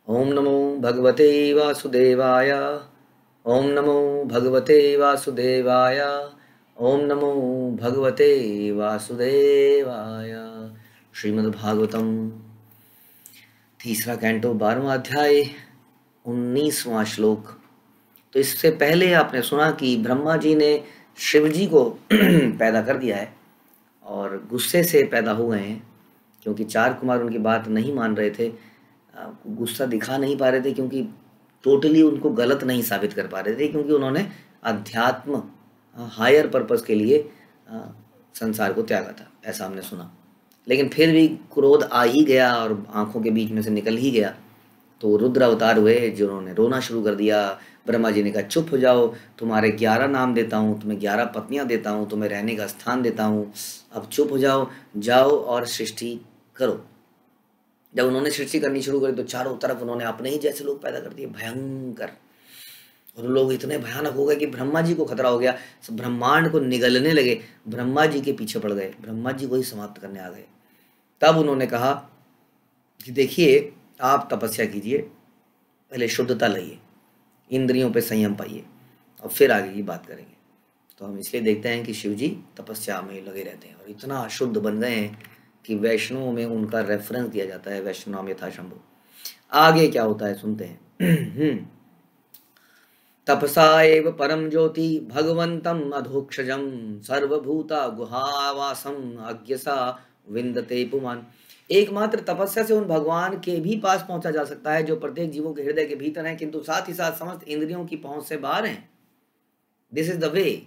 ओम नमो भगवते वासुदेवाय। ओम नमो भगवते वासुदेवाय। ओम नमो भगवते वासुदेवाय। श्रीमद्भागवतम तीसरा कैंटो 12वां अध्याय 19वां श्लोक। तो इससे पहले आपने सुना कि ब्रह्मा जी ने शिव जी को पैदा कर दिया है और गुस्से से पैदा हो गए हैं, क्योंकि चार कुमार उनकी बात नहीं मान रहे थे, गुस्सा दिखा नहीं पा रहे थे, क्योंकि टोटली उनको गलत नहीं साबित कर पा रहे थे, क्योंकि उन्होंने अध्यात्म हायर पर्पस के लिए संसार को त्यागा था, ऐसा हमने सुना। लेकिन फिर भी क्रोध आ ही गया और आंखों के बीच में से निकल ही गया, तो रुद्र अवतार हुए जिन्होंने रोना शुरू कर दिया। ब्रह्मा जी ने कहा चुप हो जाओ, तुम्हारे 11 नाम देता हूँ, तुम्हें 11 पत्नियां देता हूँ, तुम्हें रहने का स्थान देता हूँ, अब चुप हो जाओ, जाओ और सृष्टि करो। जब उन्होंने सृष्टि करनी शुरू करी तो चारों तरफ उन्होंने अपने ही जैसे लोग पैदा कर दिए, भयंकर। और लोग इतने भयानक हो गए कि ब्रह्मा जी को खतरा हो गया, ब्रह्मांड को निगलने लगे, ब्रह्मा जी के पीछे पड़ गए, ब्रह्मा जी को ही समाप्त करने आ गए। तब उन्होंने कहा कि देखिए, आप तपस्या कीजिए, पहले शुद्धता लाइए, इंद्रियों पे संयम पाइए, और फिर आगे की बात करेंगे। तो हम इसलिए देखते हैं कि शिव जी तपस्या में लगे रहते हैं और इतना शुद्ध बन गए हैं कि वैष्णव में उनका रेफरेंस दिया जाता है, वैष्णव यथा शंभु। आगे क्या होता है सुनते हैं। तपसा एव परम ज्योति भगवंतम अधोक्षजम सर्वभूता गुहावासम अज्ञसा विंदते पुमान। एकमात्र तपस्या से उन भगवान के भी पास पहुंचा जा सकता है जो प्रत्येक जीवों के हृदय के भीतर हैं, किंतु साथ ही साथ समस्त इंद्रियों की पहुंच से बाहर हैं। This is the way.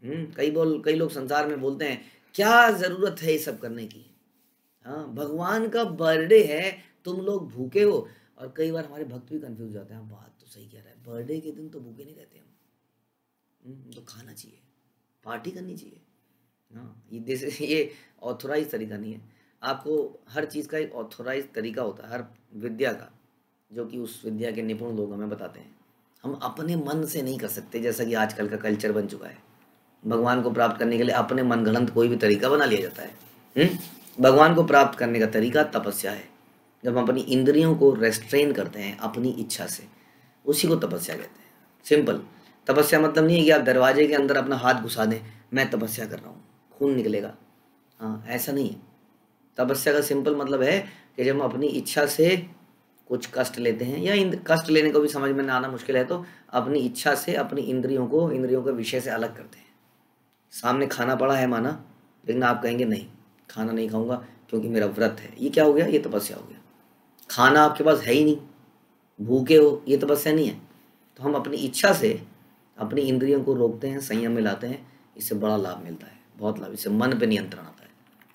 कई लोग संसार में बोलते हैं क्या जरूरत है ये सब करने की। हाँ, भगवान का बर्थडे है, तुम लोग भूखे हो। और कई बार हमारे भक्त भी कंफ्यूज जाते हैं, बात तो सही कह रहा है, बर्थडे के दिन तो भूखे नहीं रहते हम, तो खाना चाहिए, पार्टी करनी चाहिए। हाँ, ये ऑथोराइज तरीका नहीं है। आपको हर चीज़ का एक ऑथोराइज तरीका होता है, हर विद्या का, जो कि उस विद्या के निपुण लोग हमें बताते हैं। हम अपने मन से नहीं कर सकते, जैसा कि आजकल का कल्चर बन चुका है। भगवान को प्राप्त करने के लिए अपने मनगढ़ंत कोई भी तरीका बना लिया जाता है। भगवान को प्राप्त करने का तरीका तपस्या है। जब हम अपनी इंद्रियों को रेस्ट्रेन करते हैं अपनी इच्छा से, उसी को तपस्या कहते हैं। सिंपल। तपस्या मतलब नहीं है कि आप दरवाजे के अंदर अपना हाथ घुसा दें, मैं तपस्या कर रहा हूँ, खून निकलेगा। हाँ, ऐसा नहीं है। तपस्या का सिंपल मतलब है कि जब हम अपनी इच्छा से कुछ कष्ट लेते हैं, या कष्ट लेने को भी समझ में ना आना मुश्किल है, तो अपनी इच्छा से अपनी इंद्रियों के विषय से अलग करते हैं। सामने खाना पड़ा है माना, लेकिन आप कहेंगे नहीं, खाना नहीं खाऊंगा क्योंकि मेरा व्रत है। ये क्या हो गया? ये तपस्या हो गया। खाना आपके पास है ही नहीं, भूखे हो, ये तपस्या नहीं है। तो हम अपनी इच्छा से अपनी इंद्रियों को रोकते हैं, संयम में लाते हैं, इससे बड़ा लाभ मिलता है, बहुत लाभ। इससे मन पे नियंत्रण आता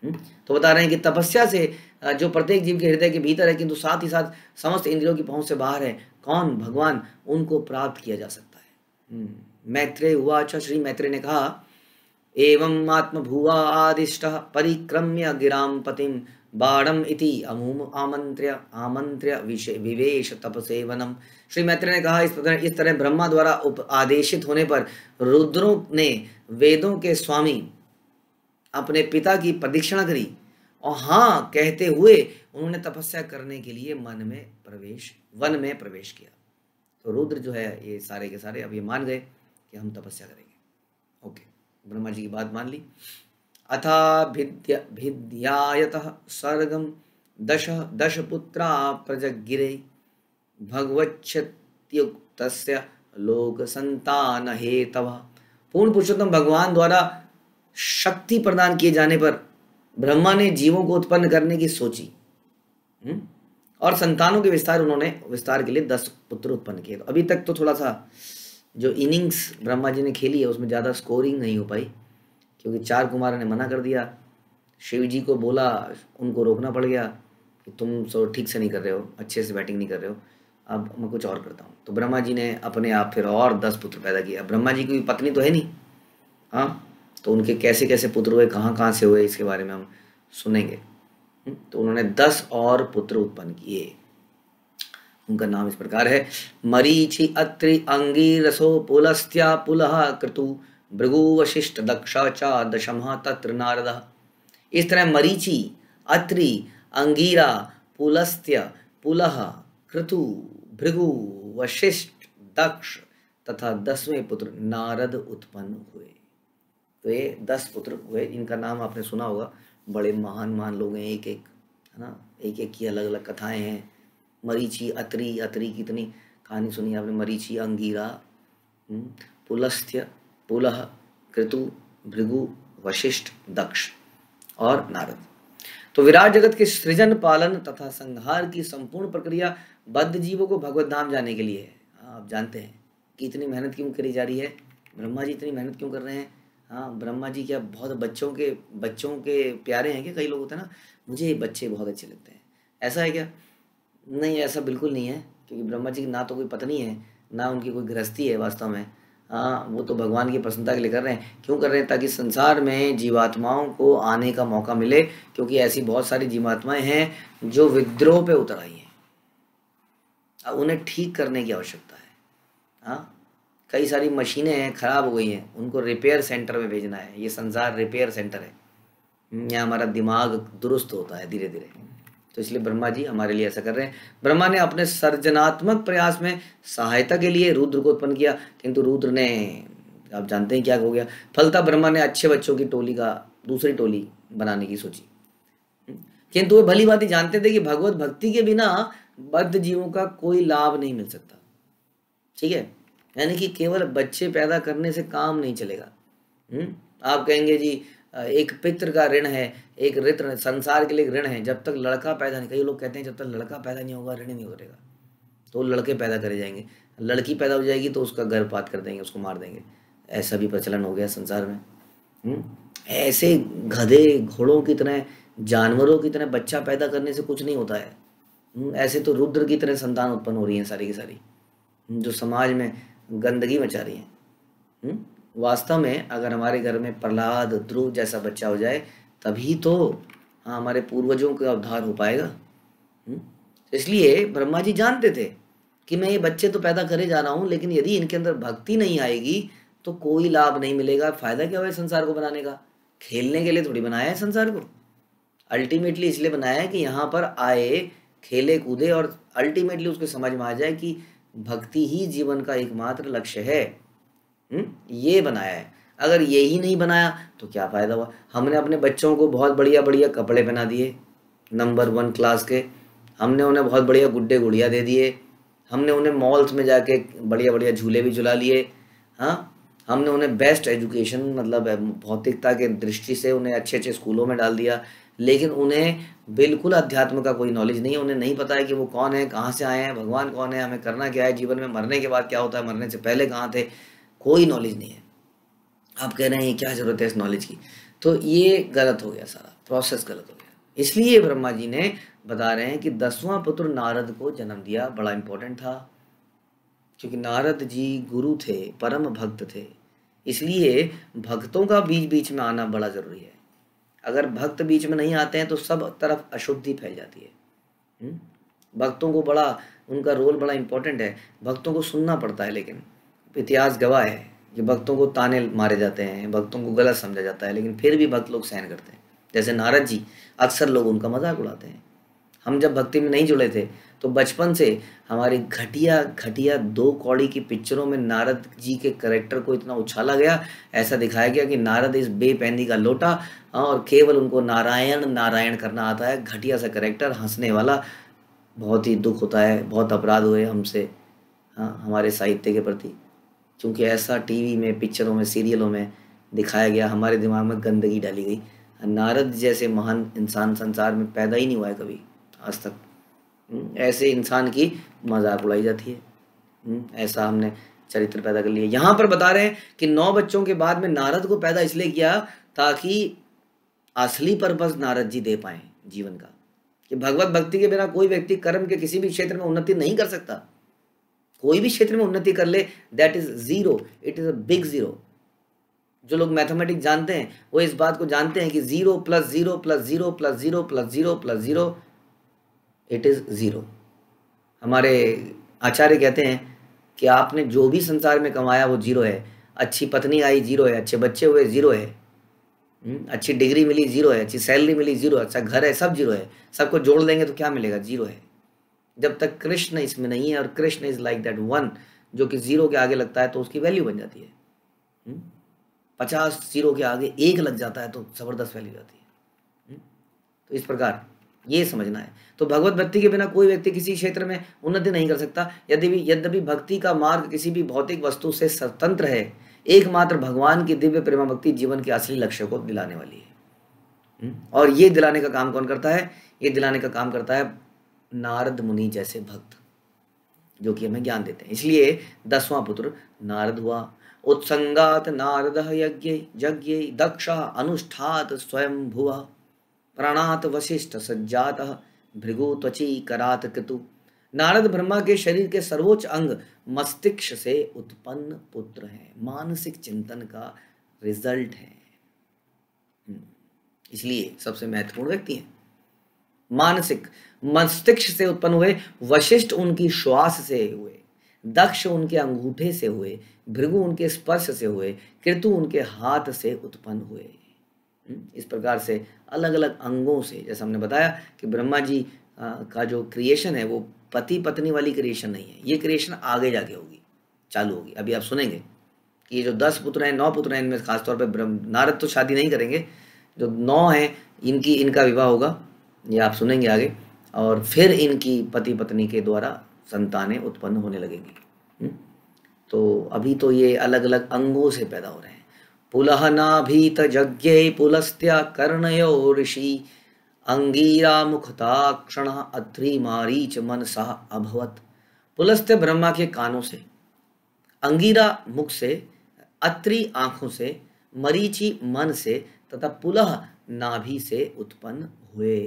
है। तो बता रहे हैं कि तपस्या से जो प्रत्येक जीव के हृदय के भीतर है, किंतु साथ ही साथ समस्त इंद्रियों की पहुंच से बाहर है, कौन? भगवान। उनको प्राप्त किया जा सकता है। मैत्रेय उवाच, श्री मैत्रेय ने कहा, एवं आत्मभुवा आदिष्टः परिक्रम्य गिरां पतिं बाणम इति आमंत्र्य विवेश तपसेवनम। श्री मैत्रेय ने कहा, इस तरह ब्रह्मा द्वारा आदेशित होने पर रुद्रों ने वेदों के स्वामी अपने पिता की प्रदक्षिणा करी, और हाँ कहते हुए उन्होंने तपस्या करने के लिए वन में प्रवेश किया। तो रुद्र जो है, ये सारे के सारे अब ये मान गए कि हम तपस्या करेंगे। ओके, ब्रह्मा जी की बात मान ली। अथा भिद्यायतः सर्गम दश पुत्रा प्रजगिरे भगवच्छत्युक्तस्य लोक संतान हेतवः। पूर्ण पुरुषोत्तम भगवान द्वारा शक्ति प्रदान किए जाने पर ब्रह्मा ने जीवों को उत्पन्न करने की सोची, और संतानों के विस्तार के लिए 10 पुत्र उत्पन्न किए। अभी तक तो थोड़ा सा जो इनिंग्स ब्रह्मा जी ने खेली है उसमें ज़्यादा स्कोरिंग नहीं हो पाई, क्योंकि 4 कुमारों ने मना कर दिया। शिव जी को बोला, उनको रोकना पड़ गया कि तुम ठीक से नहीं कर रहे हो, अच्छे से बैटिंग नहीं कर रहे हो, अब मैं कुछ और करता हूँ। तो ब्रह्मा जी ने अपने आप फिर और 10 पुत्र पैदा किया। ब्रह्मा जी की पत्नी तो है नहीं, हाँ, तो उनके कैसे कैसे पुत्र हुए, कहाँ कहाँ से हुए, इसके बारे में हम सुनेंगे। तो उन्होंने 10 और पुत्र उत्पन्न किए। उनका नाम इस प्रकार है, मरीचि अत्रि अंगीरसो पुलस्त्या पुलह क्रतु भृगु वशिष्ठ दक्षा चा दशमः तत्र नारदः। इस तरह मरीचि, अत्रि, अंगीरा, पुलस्त्य, पुलह, क्रतु, भृगु, वशिष्ठ, दक्ष तथा 10वें पुत्र नारद उत्पन्न हुए। तो ये 10 पुत्र हुए, इनका नाम आपने सुना होगा। बड़े महान महान लोग हैं, एक एक, है ना, एक एक की अलग अलग कथाएं हैं। मरीचि, अत्रि, अत्रि की इतनी कहानी सुनी आपने। मरीचि, अंगीरा, पुलस्त्य, पुलह, क्रतु, भृगु, वशिष्ठ, दक्ष और नारद। तो विराट जगत के सृजन, पालन तथा संहार की संपूर्ण प्रक्रिया बद्ध जीवों को भगवत धाम जाने के लिए है। आप जानते हैं कि इतनी मेहनत क्यों करी जा रही है, ब्रह्मा जी इतनी मेहनत क्यों कर रहे हैं। हाँ, ब्रह्मा जी क्या बहुत बच्चों के प्यारे हैं कि कई लोग होते हैं ना, मुझे बच्चे बहुत अच्छे लगते हैं, ऐसा है क्या? नहीं, ऐसा बिल्कुल नहीं है, क्योंकि ब्रह्मा जी की ना तो कोई पत्नी है, ना उनकी कोई गृहस्थी है वास्तव में। हाँ, वो तो भगवान की प्रसन्नता के लिए कर रहे हैं। क्यों कर रहे हैं? ताकि संसार में जीवात्माओं को आने का मौका मिले, क्योंकि ऐसी बहुत सारी जीवात्माएं हैं जो विद्रोह पे उतर आई हैं। अब उन्हें ठीक करने की आवश्यकता है। हाँ, कई सारी मशीनें हैं खराब हो गई हैं, उनको रिपेयर सेंटर में भेजना है। ये संसार रिपेयर सेंटर है, यहाँ हमारा दिमाग दुरुस्त होता है धीरे धीरे। तो इसलिए ब्रह्मा जी हमारे लिए ऐसा कर रहे हैं। ब्रह्मा ने अपने सर्जनात्मक प्रयास में सहायता के लिए रुद्र को उत्पन्न किया, किंतु रुद्र ने, आप जानते हैं क्या हो गया। फलतः ब्रह्मा ने अच्छे बच्चों की टोली का दूसरी टोली बनाने की सोची, किंतु वे भली भांति जानते थे कि भगवत भक्ति के बिना बद्ध जीवों का कोई लाभ नहीं मिल सकता। ठीक है, यानी कि केवल बच्चे पैदा करने से काम नहीं चलेगा। आप कहेंगे जी एक पितृ का ऋण है, एक ऋण संसार के लिए एक ऋण है। जब तक लड़का पैदा नहीं, कई लोग कहते हैं जब तक लड़का पैदा नहीं होगा ऋण नहीं उतरेगा, तो लड़के पैदा करे जाएंगे। लड़की पैदा हो जाएगी तो उसका गर्भपात कर देंगे, उसको मार देंगे। ऐसा भी प्रचलन हो गया संसार में। ऐसे गधे घोड़ों की तरह, जानवरों की तरह बच्चा पैदा करने से कुछ नहीं होता है। ऐसे तो रुद्र की तरह संतान उत्पन्न हो रही है सारी की सारी, जो समाज में गंदगी मचा रही है। वास्तव में अगर हमारे घर में प्रहलाद, ध्रुव जैसा बच्चा हो जाए, तभी तो हमारे पूर्वजों का उद्धार हो पाएगा। इसलिए ब्रह्मा जी जानते थे कि मैं ये बच्चे तो पैदा करे जा रहा हूँ, लेकिन यदि इनके अंदर भक्ति नहीं आएगी तो कोई लाभ नहीं मिलेगा। फायदा क्या हुआ संसार को बनाने का? खेलने के लिए थोड़ी बनाया है संसार को, अल्टीमेटली इसलिए बनाया है कि यहाँ पर आए, खेले कूदे और अल्टीमेटली उसको समझ में आ जाए कि भक्ति ही जीवन का एकमात्र लक्ष्य है। ये बनाया है। अगर यही नहीं बनाया तो क्या फ़ायदा हुआ? हमने अपने बच्चों को बहुत बढ़िया बढ़िया कपड़े पहना दिए, नंबर 1 क्लास के। हमने उन्हें बहुत बढ़िया गुड्डे गुड़िया दे दिए। हमने उन्हें मॉल्स में जाके बढ़िया बढ़िया झूले भी झुला लिए। हाँ, हमने उन्हें बेस्ट एजुकेशन, मतलब भौतिकता के दृष्टि से उन्हें अच्छे अच्छे स्कूलों में डाल दिया, लेकिन उन्हें बिल्कुल अध्यात्म का कोई नॉलेज नहीं है। उन्हें नहीं पता है कि वो कौन है, कहाँ से आए हैं, भगवान कौन है, हमें करना क्या है जीवन में, मरने के बाद क्या होता है, मरने से पहले कहाँ थे, कोई नॉलेज नहीं है। आप कह रहे हैं क्या ज़रूरत है इस नॉलेज की? तो ये गलत हो गया, सारा प्रोसेस गलत हो गया। इसलिए ब्रह्मा जी ने बता रहे हैं कि 10वां पुत्र नारद को जन्म दिया। बड़ा इंपॉर्टेंट था, क्योंकि नारद जी गुरु थे, परम भक्त थे। इसलिए भक्तों का बीच बीच में आना बड़ा ज़रूरी है। अगर भक्त बीच में नहीं आते हैं तो सब तरफ अशुद्धि फैल जाती है। भक्तों को बड़ा, उनका रोल बड़ा इंपॉर्टेंट है। भक्तों को सुनना पड़ता है, लेकिन इतिहास गवाह है कि भक्तों को ताने मारे जाते हैं, भक्तों को गलत समझा जाता है, लेकिन फिर भी भक्त लोग सहन करते हैं। जैसे नारद जी, अक्सर लोग उनका मजाक उड़ाते हैं। हम जब भक्ति में नहीं जुड़े थे तो बचपन से हमारी घटिया घटिया 2 कौड़ी की पिक्चरों में नारद जी के कैरेक्टर को इतना उछाला गया, ऐसा दिखाया गया कि नारद इस बेपैंदी का लोटा, और केवल उनको नारायण नारायण करना आता है। घटिया सा कैरेक्टर, हंसने वाला। बहुत ही दुख होता है, बहुत अपराध हुए हमसे, हाँ, हमारे साहित्य के प्रति, क्योंकि ऐसा टीवी में, पिक्चरों में, सीरियलों में दिखाया गया, हमारे दिमाग में गंदगी डाली गई। नारद जैसे महान इंसान संसार में पैदा ही नहीं हुआ है कभी आज तक। ऐसे इंसान की मजाक उड़ाई जाती है। ऐसा हमने चरित्र पैदा कर लिया। यहाँ पर बता रहे हैं कि 9 बच्चों के बाद में नारद को पैदा इसलिए किया ताकि असली पर्पस नारद जी दे पाए जीवन का, कि भगवत भक्ति के बिना कोई व्यक्ति कर्म के किसी भी क्षेत्र में उन्नति नहीं कर सकता। कोई भी क्षेत्र में उन्नति कर ले, that is zero, it is a big zero. जो लोग मैथमेटिक्स जानते हैं वो इस बात को जानते हैं कि 0 + 0 + 0 + 0 + 0 + 0 इट इज 0। हमारे आचार्य कहते हैं कि आपने जो भी संसार में कमाया वो 0 है। अच्छी पत्नी आई 0 है, अच्छे बच्चे हुए 0 है, अच्छी डिग्री मिली 0 है, अच्छी सैलरी मिली 0, अच्छा घर है, सब 0 है। सबको जोड़ देंगे तो क्या मिलेगा? 0 है। जब तक कृष्ण इसमें नहीं है, और Krishna is like that one जो कि जीरो के आगे लगता है तो उसकी वैल्यू बन जाती है। 50 जीरो के आगे 1 लग जाता है तो जबरदस्त वैल्यू जाती है। तो इस प्रकार ये समझना है। तो भगवत भक्ति के बिना कोई व्यक्ति किसी क्षेत्र में उन्नति नहीं कर सकता। यद्यपि भक्ति का मार्ग किसी भी भौतिक वस्तु से स्वतंत्र है, एकमात्र भगवान की दिव्य प्रेमा भक्ति जीवन के असली लक्ष्य को दिलाने वाली है। और ये दिलाने का काम कौन करता है? ये दिलाने का काम करता है नारद मुनि जैसे भक्त, जो कि हमें ज्ञान देते हैं। इसलिए 10वां पुत्र नारद हुआ। उत्संगात नारद यज्ञ दक्ष अनुष्ठात स्वयं भुव प्राणात वशिष्ठ सज्जात भृगु त्वची करात कृतु। नारद ब्रह्मा के शरीर के सर्वोच्च अंग मस्तिष्क से उत्पन्न पुत्र हैं, मानसिक चिंतन का रिजल्ट है। इसलिए सबसे महत्वपूर्ण व्यक्ति हैं। मानसिक मस्तिष्क से उत्पन्न हुए, वशिष्ठ उनकी श्वास से हुए, दक्ष उनके अंगूठे से हुए, भृगु उनके स्पर्श से हुए, कृतु उनके हाथ से उत्पन्न हुए। इस प्रकार से अलग अलग अंगों से, जैसा हमने बताया कि ब्रह्मा जी का जो क्रिएशन है वो पति पत्नी वाली क्रिएशन नहीं है, ये क्रिएशन आगे जाके होगी, चालू होगी। अभी आप सुनेंगे कि ये जो 10 पुत्र हैं, 9 पुत्र हैं, इनमें खासतौर पे नारद तो शादी नहीं करेंगे, जो 9 हैं इनका विवाह होगा, ये आप सुनेंगे आगे। और फिर इनकी पति पत्नी के द्वारा संतानें उत्पन्न होने लगेंगी। तो अभी तो ये अलग अलग अंगों से पैदा हो रहे हैं। पुलह नाभीत यज्ञे पुलस्त्य कर्णयो ऋषि अंगीरा मुखताक्षण अत्रि मारीच मनसा अभवत। पुलस्त्य ब्रह्मा के कानों से, अंगीरा मुख से, अत्रि आंखों से, मरीचि मन से तथा पुलह नाभि से उत्पन्न हुए।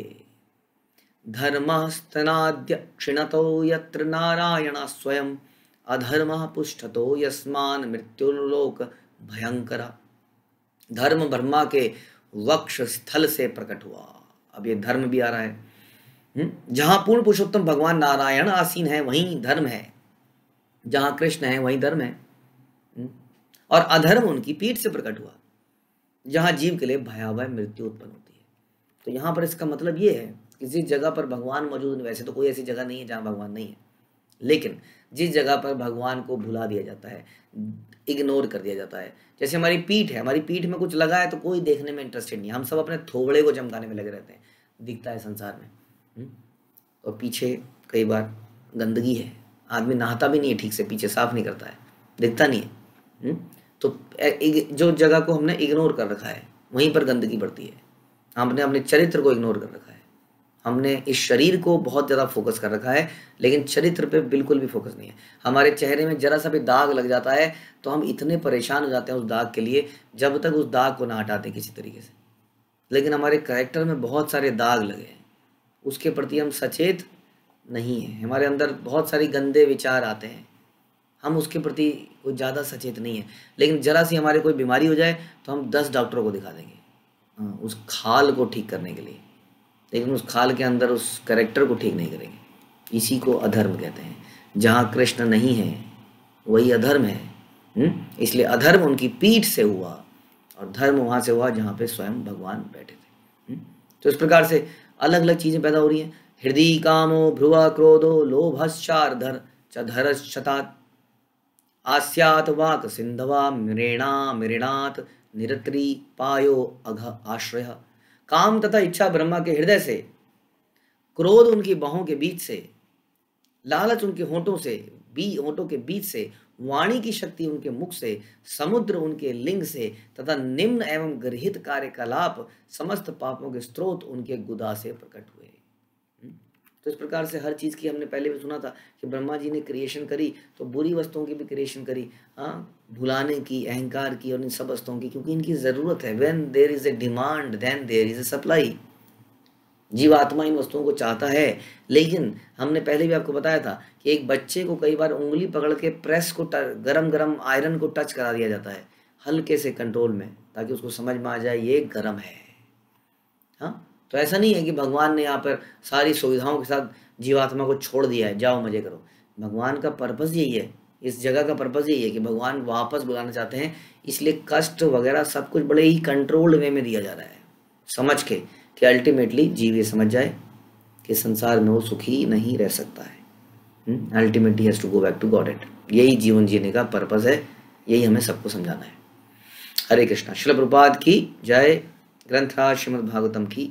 धर्मस्तनाद्य क्षिणतो यत्र नारायण स्वयं अधर्म पुष्ठतो यस्मान मृत्युलोक भयंकरा। धर्म ब्रह्मा के वक्ष स्थल से प्रकट हुआ। अब ये धर्म भी आ रहा है। जहां पूर्ण पुरुषोत्तम भगवान नारायण आसीन है वहीं धर्म है, जहां कृष्ण है वहीं धर्म है। और अधर्म उनकी पीठ से प्रकट हुआ, जहां जीव के लिए भयावह मृत्यु उत्पन्न होती है। तो यहाँ पर इसका मतलब ये है कि जिस जगह पर भगवान मौजूद नहीं, वैसे तो कोई ऐसी जगह नहीं है जहाँ भगवान नहीं है, लेकिन जिस जगह पर भगवान को भुला दिया जाता है, इग्नोर कर दिया जाता है, जैसे हमारी पीठ है, हमारी पीठ में कुछ लगा है तो कोई देखने में इंटरेस्टेड नहीं, हम सब अपने थोबड़े को चमकाने में लगे रहते हैं, दिखता है संसार में। और पीछे कई बार गंदगी है, आदमी नहाता भी नहीं है ठीक से, पीछे साफ नहीं करता है, दिखता नहीं है। तो जो जगह को हमने इग्नोर कर रखा है वहीं पर गंदगी बढ़ती है। हमने अपने चरित्र को इग्नोर कर रखा है, हमने इस शरीर को बहुत ज़्यादा फोकस कर रखा है, लेकिन चरित्र पे बिल्कुल भी फोकस नहीं है। हमारे चेहरे में जरा सा भी दाग लग जाता है तो हम इतने परेशान हो जाते हैं उस दाग के लिए, जब तक उस दाग को ना हटाते किसी तरीके से। लेकिन हमारे कैरेक्टर में बहुत सारे दाग लगे हैं, उसके प्रति हम सचेत नहीं हैं। हमारे अंदर बहुत सारे गंदे विचार आते हैं, हम उसके प्रति कोई ज़्यादा सचेत नहीं है। लेकिन ज़रा सी हमारे कोई बीमारी हो जाए तो हम 10 डॉक्टरों को दिखा देंगे उस खाल को ठीक करने के लिए, लेकिन उस खाल के अंदर उस कैरेक्टर को ठीक नहीं करेंगे। इसी को अधर्म कहते हैं। जहाँ कृष्ण नहीं है वही अधर्म है। इसलिए अधर्म उनकी पीठ से हुआ और धर्म वहाँ से हुआ जहाँ पे स्वयं भगवान बैठे थे। तो इस प्रकार से अलग अलग चीज़ें पैदा हो रही हैं। हृदय कामो भ्रुवा क्रोधो लोभश्चार्धर चधरश्चतात आस्यात वाक सिंधवा मृणात निरत्री पायो अघ आश्रय। काम तथा इच्छा ब्रह्मा के हृदय से, क्रोध उनकी बाहों के बीच से, लालच उनके होंठों के बीच से, वाणी की शक्ति उनके मुख से, समुद्र उनके लिंग से तथा निम्न एवं गृहित कार्यकलाप समस्त पापों के स्रोत उनके गुदा से प्रकट हुए। तो इस प्रकार से हर चीज़ की हमने पहले भी सुना था कि ब्रह्मा जी ने क्रिएशन करी तो बुरी वस्तुओं की भी क्रिएशन करी, भुलाने की, अहंकार की और इन सब वस्तुओं की, क्योंकि इनकी ज़रूरत है। When there is a demand then there is a supply. जीवात्मा इन वस्तुओं को चाहता है, लेकिन हमने पहले भी आपको बताया था कि एक बच्चे को कई बार उंगली पकड़ के प्रेस को गरम गरम आयरन को टच करा दिया जाता है हल्के से कंट्रोल में, ताकि उसको समझ में आ जाए ये गर्म है। तो ऐसा नहीं है कि भगवान ने यहाँ पर सारी सुविधाओं के साथ जीवात्मा को छोड़ दिया है, जाओ मजे करो। भगवान का पर्पज़ यही है, इस जगह का पर्पज़ यही है कि भगवान वापस बुलाना चाहते हैं। इसलिए कष्ट वगैरह सब कुछ बड़े ही कंट्रोल्ड वे में दिया जा रहा है, समझ के कि अल्टीमेटली जीव ये समझ जाए कि संसार में वो सुखी नहीं रह सकता है। Ultimately has to go back to God it. यही जीवन जीने का पर्पस है, यही हमें सबको समझाना है। हरे कृष्णा। श्रील प्रभुपाद की जय। ग्रंथराज श्रीमद् भागवतम की